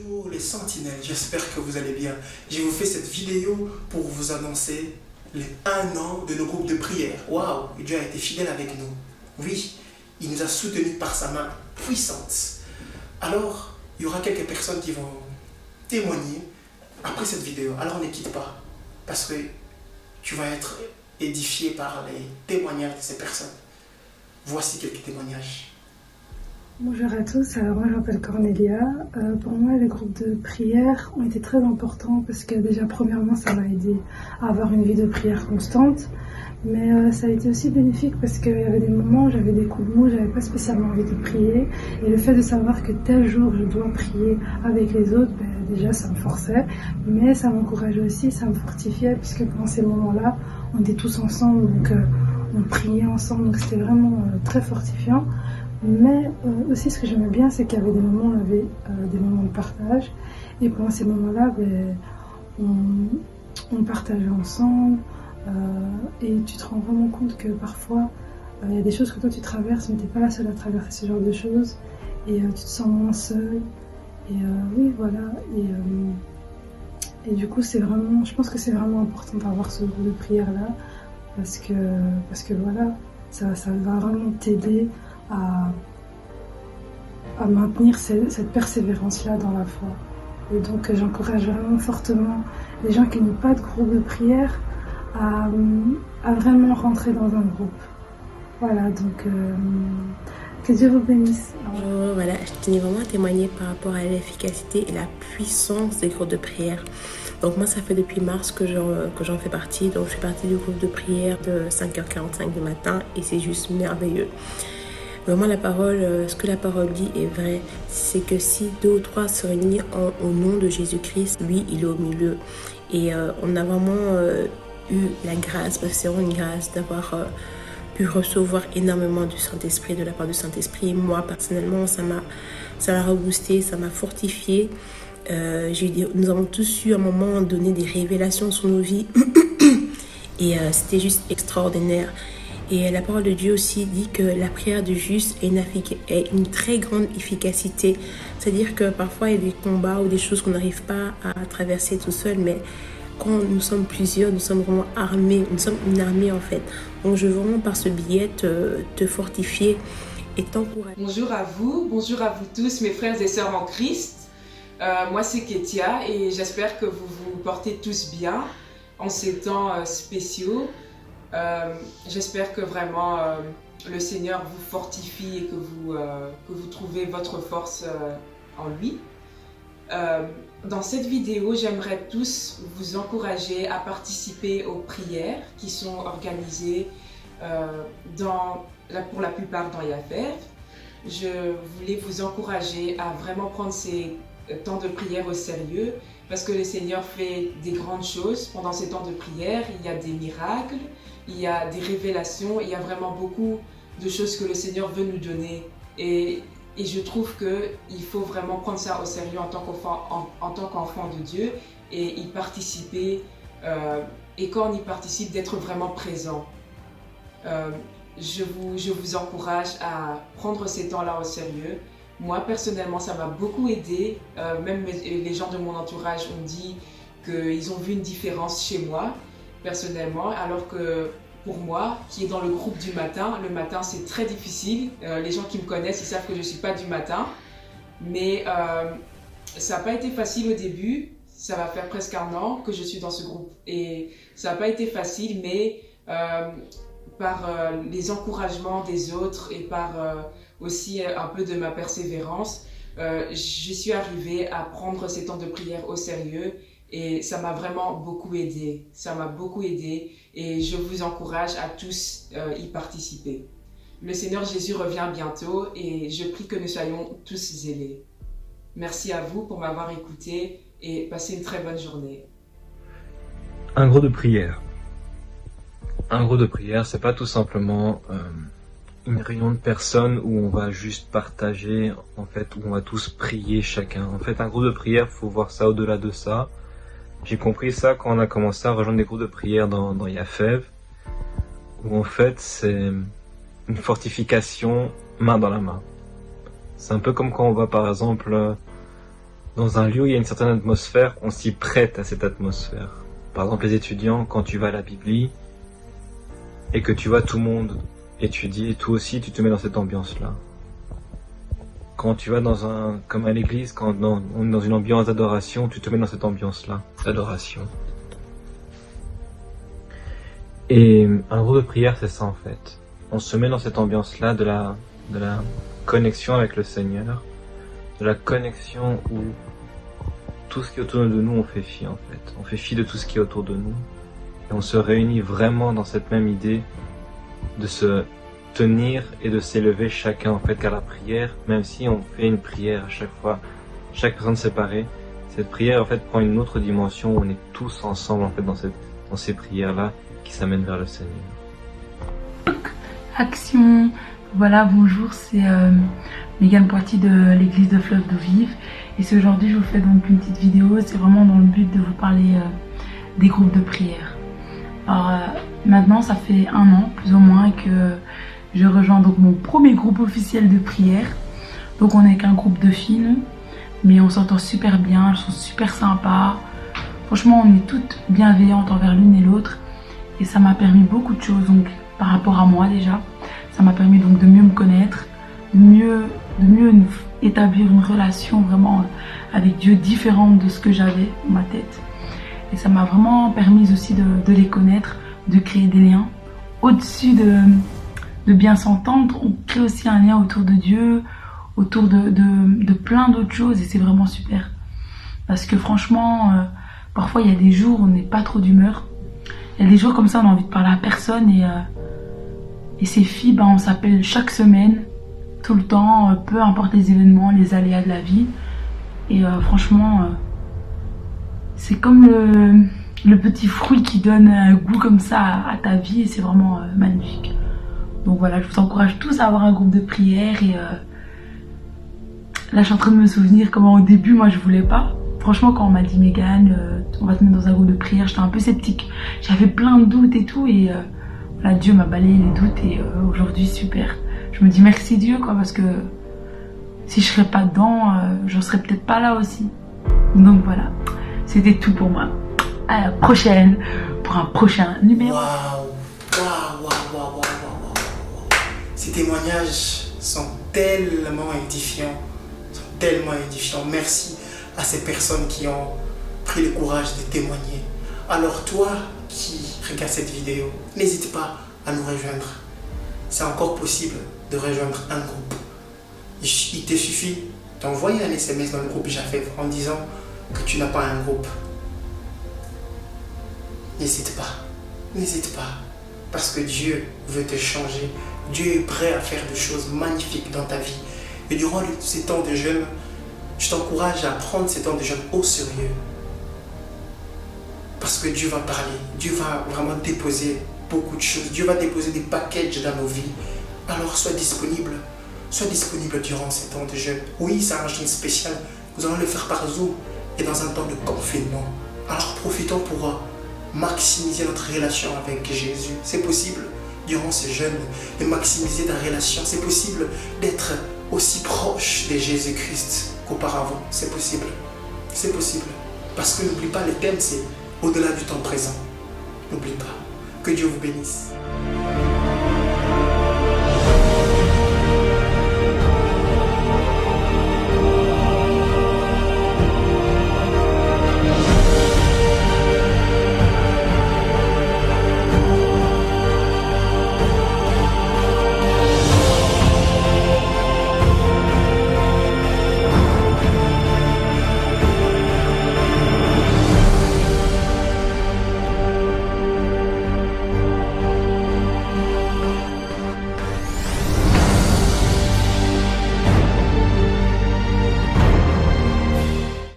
Bonjour les sentinelles, j'espère que vous allez bien. Je vous fais cette vidéo pour vous annoncer les 1 an de nos groupes de prière. Waouh, Dieu a été fidèle avec nous. Oui, il nous a soutenus par sa main puissante. Alors, il y aura quelques personnes qui vont témoigner après cette vidéo. Alors ne quitte pas, parce que tu vas être édifié par les témoignages de ces personnes. Voici quelques témoignages. Bonjour à tous, alors moi je m'appelle Cornelia. Pour moi les groupes de prière ont été très importants parce que déjà premièrement ça m'a aidé à avoir une vie de prière constante, mais ça a été aussi bénéfique parce qu'il y avait des moments où j'avais des coups de mou, j'avais pas spécialement envie de prier, et le fait de savoir que tel jour je dois prier avec les autres, déjà ça me forçait, mais ça m'encourageait aussi, ça me fortifiait, puisque pendant ces moments-là on était tous ensemble, donc on priait ensemble, donc c'était vraiment très fortifiant. Mais aussi ce que j'aimais bien, c'est qu'il y avait des moments où on avait des moments de partage, et pendant ces moments-là on partageait ensemble, et tu te rends vraiment compte que parfois il y a des choses que toi tu traverses mais tu n'es pas la seule à traverser ce genre de choses, et tu te sens moins seule, et oui voilà, et du coup c'est vraiment, je pense que c'est vraiment important d'avoir ce groupe de prière là, parce que voilà, ça va vraiment t'aider à maintenir cette persévérance-là dans la foi. Et donc j'encourage vraiment fortement les gens qui n'ont pas de groupe de prière à vraiment rentrer dans un groupe. Voilà, donc que Dieu vous bénisse. Voilà, je tenais vraiment à témoigner par rapport à l'efficacité et la puissance des groupes de prière. Donc moi, ça fait depuis mars que j'en fais partie. Donc je suis partie du groupe de prière de 5h45 du matin, et c'est juste merveilleux. Vraiment, ce que la parole dit est vrai, c'est que si 2 ou 3 se réunissent au nom de Jésus-Christ, lui, il est au milieu. Et on a vraiment eu la grâce, parce que c'est vraiment une grâce d'avoir pu recevoir énormément du Saint-Esprit, de la part du Saint-Esprit. Moi, personnellement, ça m'a reboosté, ça m'a fortifié. Nous avons tous eu à un moment donné des révélations sur nos vies, et c'était juste extraordinaire. Et la parole de Dieu aussi dit que la prière du juste est une très grande efficacité. C'est-à-dire que parfois il y a des combats ou des choses qu'on n'arrive pas à traverser tout seul, mais quand nous sommes plusieurs, nous sommes vraiment armés, nous sommes une armée en fait. Donc je veux vraiment par ce billet te fortifier et t'encourager. Bonjour à vous tous mes frères et sœurs en Christ. Moi c'est Ketia, et j'espère que vous vous portez tous bien en ces temps spéciaux. J'espère que vraiment le Seigneur vous fortifie et que vous trouvez votre force en lui. Dans cette vidéo, j'aimerais tous vous encourager à participer aux prières qui sont organisées pour la plupart dans IAFEV. Je voulais vous encourager à vraiment prendre ces temps de prière au sérieux, parce que le Seigneur fait des grandes choses pendant ces temps de prière. Il y a des miracles, il y a des révélations, il y a vraiment beaucoup de choses que le Seigneur veut nous donner. Et je trouve qu'il faut vraiment prendre ça au sérieux en tant qu'enfant de Dieu, et y participer. Et quand on y participe, d'être vraiment présent. Je vous encourage à prendre ces temps-là au sérieux. Moi, personnellement, ça m'a beaucoup aidé. Même les gens de mon entourage ont dit qu'ils ont vu une différence chez moi, personnellement. Alors que pour moi, qui est dans le groupe du matin, le matin, c'est très difficile. Les gens qui me connaissent, ils savent que je ne suis pas du matin. Mais ça n'a pas été facile au début. Ça va faire presque 1 an que je suis dans ce groupe. Et ça n'a pas été facile, mais par les encouragements des autres et par aussi un peu de ma persévérance, je suis arrivée à prendre ces temps de prière au sérieux, et ça m'a vraiment beaucoup aidé. Ça m'a beaucoup aidé, et je vous encourage à tous y participer. Le Seigneur Jésus revient bientôt, et je prie que nous soyons tous zélés. Merci à vous pour m'avoir écouté, et passez une très bonne journée. Un groupe de prière. Un groupe de prière, c'est pas tout simplement une réunion de personnes où on va juste partager, en fait, où on va tous prier chacun. En fait, un groupe de prière, faut voir ça au-delà de ça. J'ai compris ça quand on a commencé à rejoindre des groupes de prière dans IAFEV, où en fait, c'est une fortification main dans la main. C'est un peu comme quand on va par exemple dans un lieu où il y a une certaine atmosphère, on s'y prête à cette atmosphère. Par exemple, les étudiants, quand tu vas à la Bibli et que tu vois tout le monde étudier, toi aussi tu te mets dans cette ambiance-là. Quand tu vas comme à l'église, quand on est dans une ambiance d'adoration, tu te mets dans cette ambiance-là, d'adoration. Et un groupe de prière, c'est ça en fait. On se met dans cette ambiance-là de la connexion avec le Seigneur, de la connexion où tout ce qui est autour de nous, on fait fi en fait. On fait fi de tout ce qui est autour de nous. Et on se réunit vraiment dans cette même idée de se tenir et de s'élever chacun en fait à la prière, même si on fait une prière à chaque fois, chaque personne séparée. Cette prière en fait prend une autre dimension où on est tous ensemble en fait dans ces prières-là qui s'amènent vers le Seigneur. Action. Voilà, bonjour, c'est Mégane Poiti de l'église de Fleuve d'Eau Vive. Et c'est aujourd'hui, je vous fais donc une petite vidéo. C'est vraiment dans le but de vous parler des groupes de prière. Alors maintenant, ça fait 1 an plus ou moins que je rejoins donc mon premier groupe officiel de prière. Donc on n'est qu'un groupe de filles, nous, mais on s'entend super bien, elles sont super sympas. Franchement, on est toutes bienveillantes envers l'une et l'autre. Et ça m'a permis beaucoup de choses, donc par rapport à moi déjà. Ça m'a permis donc de mieux me connaître, de mieux établir une relation vraiment avec Dieu différente de ce que j'avais dans ma tête. Et ça m'a vraiment permis aussi de les connaître, de créer des liens. Au-dessus de bien s'entendre, on crée aussi un lien autour de Dieu, autour de plein d'autres choses, et c'est vraiment super. Parce que franchement, parfois il y a des jours où on n'est pas trop d'humeur. Il y a des jours comme ça, on a envie de parler à personne, et ces filles, on s'appelle chaque semaine, tout le temps, peu importe les événements, les aléas de la vie. Et franchement, c'est comme le petit fruit qui donne un goût comme ça à ta vie, et c'est vraiment magnifique. Donc voilà, je vous encourage tous à avoir un groupe de prière. Et là, je suis en train de me souvenir comment au début, moi, je voulais pas. Franchement, quand on m'a dit Mégane, on va te mettre dans un groupe de prière, j'étais un peu sceptique. J'avais plein de doutes et tout, et voilà, Dieu m'a balayé les doutes, et aujourd'hui, super. Je me dis merci Dieu, quoi, parce que si je serais pas dedans, j'en serais peut-être pas là aussi. Donc voilà, c'était tout pour moi. À la prochaine pour un prochain numéro. Waouh. Ces témoignages sont tellement édifiants. Merci à ces personnes qui ont pris le courage de témoigner. Alors toi qui regardes cette vidéo, n'hésite pas à nous rejoindre. C'est encore possible de rejoindre un groupe. Il te suffit d'envoyer un SMS dans le groupe Jafef en disant que tu n'as pas un groupe. N'hésite pas, parce que Dieu veut te changer. Dieu est prêt à faire des choses magnifiques dans ta vie. Et durant ces temps de jeûne, je t'encourage à prendre ces temps de jeûne au sérieux. Parce que Dieu va parler, Dieu va vraiment déposer beaucoup de choses. Dieu va déposer des packages dans nos vies. Alors sois disponible durant ces temps de jeûne. Oui, c'est un jeûne spécial. Nous allons le faire par Zoom et dans un temps de confinement. Alors profitons pour maximiser notre relation avec Jésus. C'est possible durant ce jeûne de maximiser ta relation. C'est possible d'être aussi proche de Jésus-Christ qu'auparavant. C'est possible. Parce que n'oublie pas, le thème c'est au-delà du temps présent. N'oublie pas. Que Dieu vous bénisse.